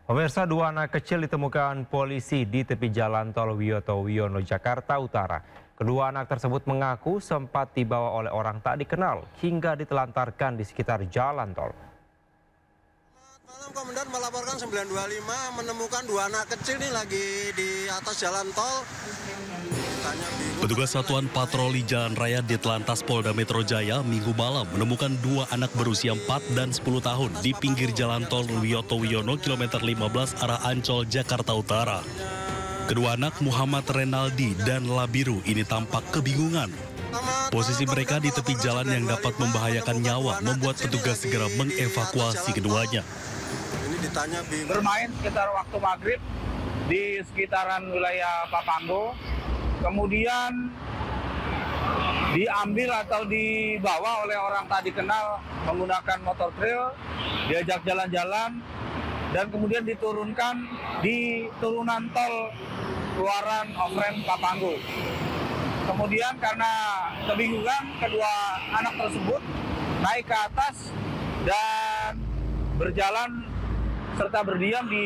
Pemirsa, dua anak kecil ditemukan polisi di tepi jalan tol Wiyoto Wiono, Jakarta Utara. Kedua anak tersebut mengaku sempat dibawa oleh orang tak dikenal hingga ditelantarkan di sekitar jalan tol. Malam Komandan melaporkan 925 menemukan dua anak kecil nih lagi di atas jalan tol. Petugas Satuan Patroli Jalan Raya Ditlantas Polda Metro Jaya Minggu malam menemukan dua anak berusia 4 dan 10 tahun di pinggir jalan tol Wiyoto Wiono kilometer 15 arah Ancol, Jakarta Utara. Kedua anak Muhammad Renaldi dan Labiru ini tampak kebingungan. Posisi mereka di tepi jalan yang dapat membahayakan nyawa membuat petugas segera mengevakuasi keduanya. Bermain sekitar waktu maghrib di sekitaran wilayah Papanggo. Kemudian diambil atau dibawa oleh orang tak dikenal menggunakan motor trail, diajak jalan-jalan, dan kemudian diturunkan di turunan tol keluaran Ofren Papanggo. Kemudian karena kebingungan, kedua anak tersebut naik ke atas dan berjalan serta berdiam di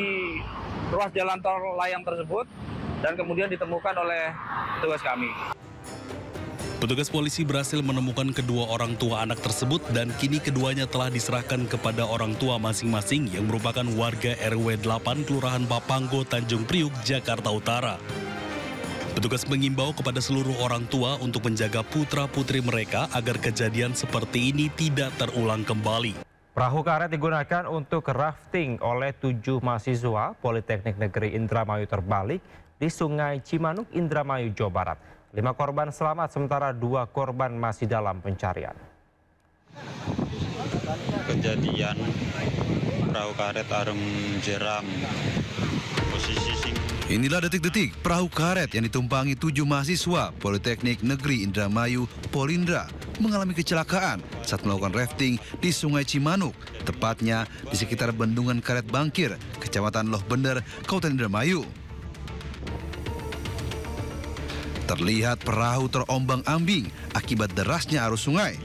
ruas jalan tol layang tersebut, dan kemudian ditemukan oleh petugas kami. Petugas polisi berhasil menemukan kedua orang tua anak tersebut dan kini keduanya telah diserahkan kepada orang tua masing-masing yang merupakan warga RW 8 Kelurahan Papanggo, Tanjung Priuk, Jakarta Utara. Petugas mengimbau kepada seluruh orang tua untuk menjaga putra-putri mereka agar kejadian seperti ini tidak terulang kembali. Perahu karet digunakan untuk rafting oleh 7 mahasiswa Politeknik Negeri Indramayu terbalik di Sungai Cimanuk, Indramayu, Jawa Barat. 5 korban selamat sementara 2 korban masih dalam pencarian. Kejadian perahu karet arem jeram. Inilah detik-detik perahu karet yang ditumpangi 7 mahasiswa Politeknik Negeri Indramayu Polindra mengalami kecelakaan saat melakukan rafting di Sungai Cimanuk, tepatnya di sekitar Bendungan Karet Bangkir, Kecamatan Loh Bender, Kabupaten Indramayu. Terlihat perahu terombang-ambing akibat derasnya arus sungai.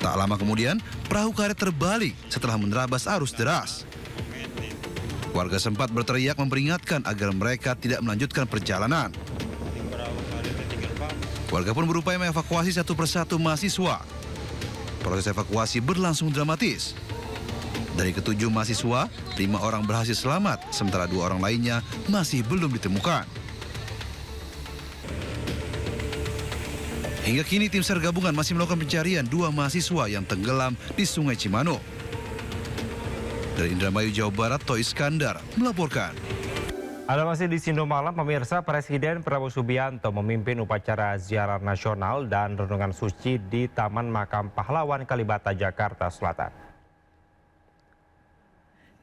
Tak lama kemudian, perahu karet terbalik setelah menerabas arus deras. Warga sempat berteriak memperingatkan agar mereka tidak melanjutkan perjalanan. Warga pun berupaya mengevakuasi satu persatu mahasiswa. Proses evakuasi berlangsung dramatis. Dari ke-7 mahasiswa, 5 orang berhasil selamat, sementara 2 orang lainnya masih belum ditemukan. Hingga kini tim SAR gabungan masih melakukan pencarian 2 mahasiswa yang tenggelam di Sungai Cimanuk. Dari Indramayu, Jawa Barat, Toy Iskandar melaporkan. Ada masih di Sindo Malam, pemirsa. Presiden Prabowo Subianto memimpin upacara ziarah nasional dan renungan suci di Taman Makam Pahlawan Kalibata, Jakarta Selatan.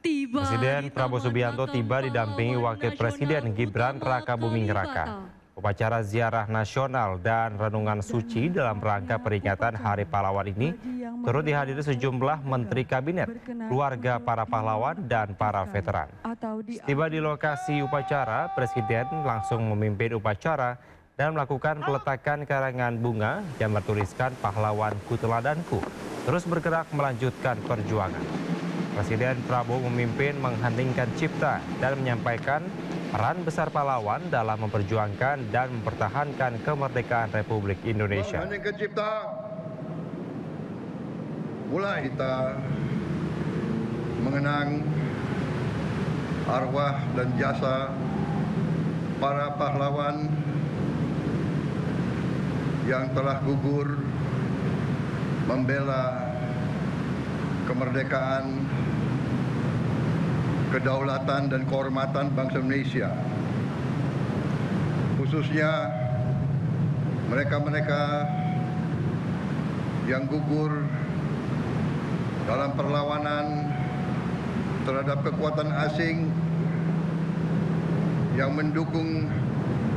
Presiden Prabowo Subianto tiba didampingi Wakil Presiden Gibran Rakabuming Raka. Upacara ziarah nasional dan renungan suci dalam rangka peringatan Hari Pahlawan ini turut dihadiri sejumlah menteri kabinet, keluarga para pahlawan, dan para veteran. Tiba di lokasi upacara, Presiden langsung memimpin upacara dan melakukan peletakan karangan bunga yang bertuliskan "Pahlawanku Teladanku", terus bergerak melanjutkan perjuangan. Presiden Prabowo memimpin mengheningkan cipta dan menyampaikan peran besar pahlawan dalam memperjuangkan dan mempertahankan kemerdekaan Republik Indonesia. Mengheningkan cipta, mulai kita mengenang arwah dan jasa para pahlawan yang telah gugur membela kemerdekaan, kedaulatan dan kehormatan bangsa Indonesia. Khususnya mereka-mereka yang gugur dalam perlawanan terhadap kekuatan asing yang mendukung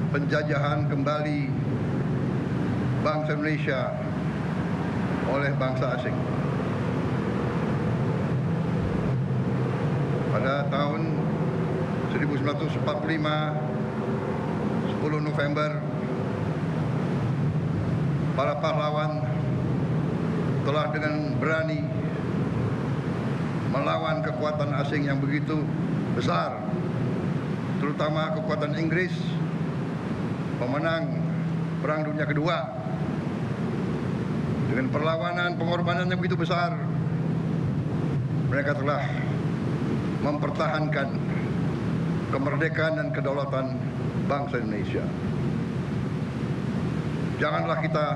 penjajahan kembali bangsa Indonesia oleh bangsa asing. Pada tahun 1945, 10 November, para pahlawan telah dengan berani melawan kekuatan asing yang begitu besar, terutama kekuatan Inggris, pemenang Perang Dunia Kedua. Dengan perlawanan, pengorbanan yang begitu besar, mereka telah mempertahankan kemerdekaan dan kedaulatan bangsa Indonesia. Janganlah kita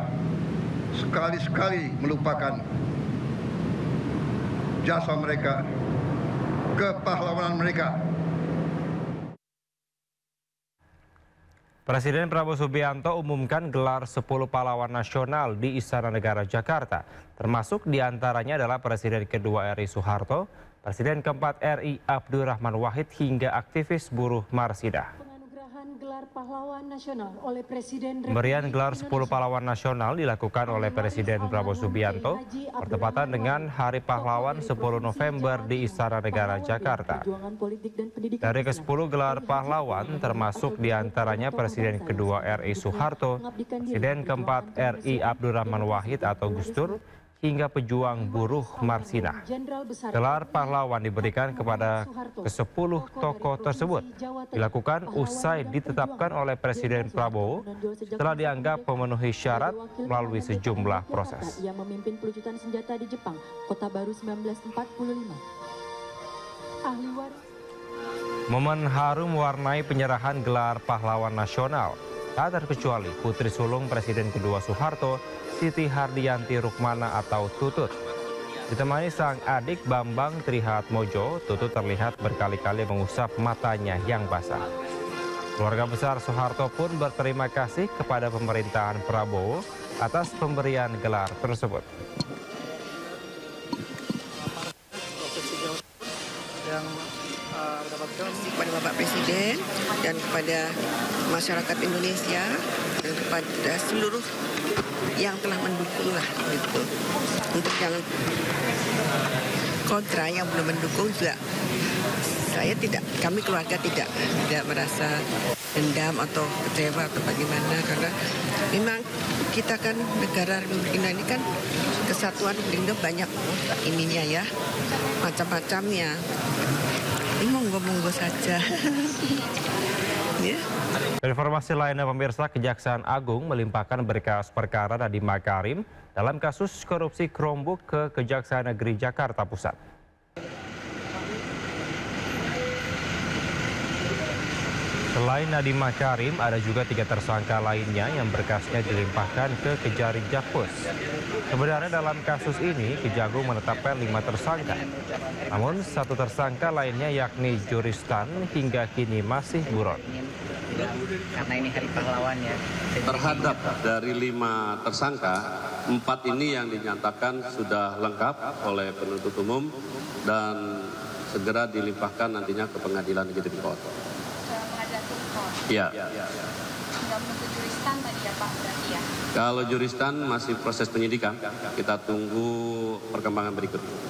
sekali-sekali melupakan jasa mereka, kepahlawanan mereka. Presiden Prabowo Subianto umumkan gelar 10 pahlawan nasional di Istana Negara Jakarta. Termasuk diantaranya adalah Presiden kedua RI Soeharto, Presiden keempat RI Abdurrahman Wahid hingga aktivis buruh Marsidah. Pemberian gelar 10 pahlawan nasional dilakukan oleh Presiden Prabowo Subianto bertepatan dengan Hari Pahlawan 10 November di Istana Negara Jakarta. Dari ke-10 gelar pahlawan termasuk diantaranya Presiden kedua RI Soeharto, Presiden keempat RI Abdurrahman Wahid atau Gus Dur, hingga pejuang buruh Marsinah. Gelar pahlawan diberikan kepada ke-10 tokoh tersebut dilakukan usai ditetapkan oleh Presiden Prabowo setelah dianggap memenuhi syarat melalui sejumlah proses. Yang memimpin pelucutan senjata di Jepang, Kota Baru 1945. Ahli waris. Momen harum mewarnai penyerahan gelar pahlawan nasional. Tak terkecuali putri sulung Presiden kedua Soeharto, Siti Hardianti Rukmana atau Tutut. Ditemani sang adik Bambang Trihatmojo, Tutut terlihat berkali-kali mengusap matanya yang basah. Keluarga besar Soeharto pun berterima kasih kepada pemerintahan Prabowo atas pemberian gelar tersebut. Kepada Bapak Presiden dan kepada masyarakat Indonesia dan kepada seluruh yang telah mendukung lah gitu. Untuk yang kontra yang belum mendukung juga kami keluarga tidak merasa dendam atau kecewa atau bagaimana, karena memang kita kan negara Republik Indonesia ini kan kesatuan Republik banyak ininya ya, macam-macamnya. Monggo-monggo saja. Ya. Informasi lainnya pemirsa, Kejaksaan Agung melimpahkan berkas perkara Nadiem Makarim dalam kasus korupsi Chromebook ke Kejaksaan Negeri Jakarta Pusat. Selain Nadiem Makarim, ada juga 3 tersangka lainnya yang berkasnya dilimpahkan ke Kejari Jakpus. Sebenarnya dalam kasus ini, Kejagung menetapkan 5 tersangka. Namun 1 tersangka lainnya yakni Juristan hingga kini masih buron. Karena ini Hari Pahlawan ya. Terhadap dari 5 tersangka, 4 ini yang dinyatakan sudah lengkap oleh penuntut umum dan segera dilimpahkan nantinya ke Pengadilan Negeri Tipikor. Iya. Tinggal menuntut Juristan tadi ya Pak, berarti ya? Kalau Juristan masih proses penyidikan, kita tunggu perkembangan berikut.